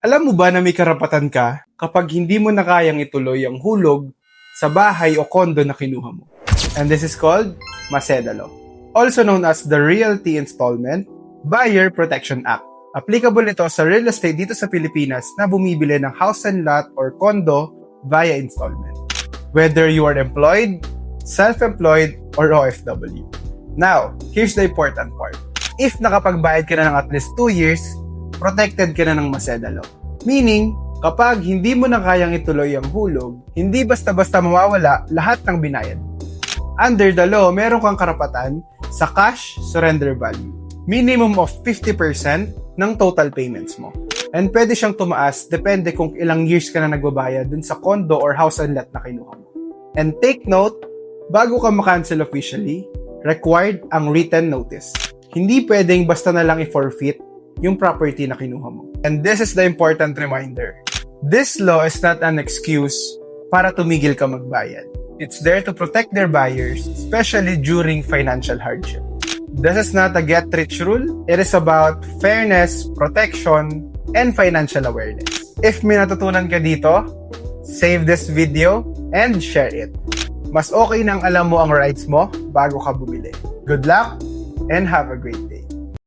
Alam mo ba na may karapatan ka kapag hindi mo na kayang ituloy ang hulog sa bahay o kondo na kinuha mo? And this is called Maseda Law, also known as the Realty Installment Buyer Protection Act. Applicable ito sa real estate dito sa Pilipinas na bumibili ng house and lot or condo via installment. Whether you are employed, self-employed, or OFW. Now, here's the important part. If nakapagbayad ka na ng at least 2 years, protected ka na ng Maseda Law. Meaning, kapag hindi mo na kayang ituloy ang hulog, hindi basta-basta mawawala lahat ng binayad. Under the law, meron kang karapatan sa cash surrender value. Minimum of 50% ng total payments mo. And pwede siyang tumaas depende kung ilang years ka na nagbabayad dun sa condo or house and lot na kinuha mo. And take note, bago ka makancel officially, required ang written notice. Hindi pwedeng basta na lang i-forfeit yung property na kinuha mo. And this is the important reminder. This law is not an excuse para tumigil ka magbayad. It's there to protect their buyers, especially during financial hardship. This is not a get-rich rule. It is about fairness, protection, and financial awareness. If may natutunan ka dito, save this video and share it. Mas okay nang alam mo ang rights mo bago ka bumili. Good luck and have a great day.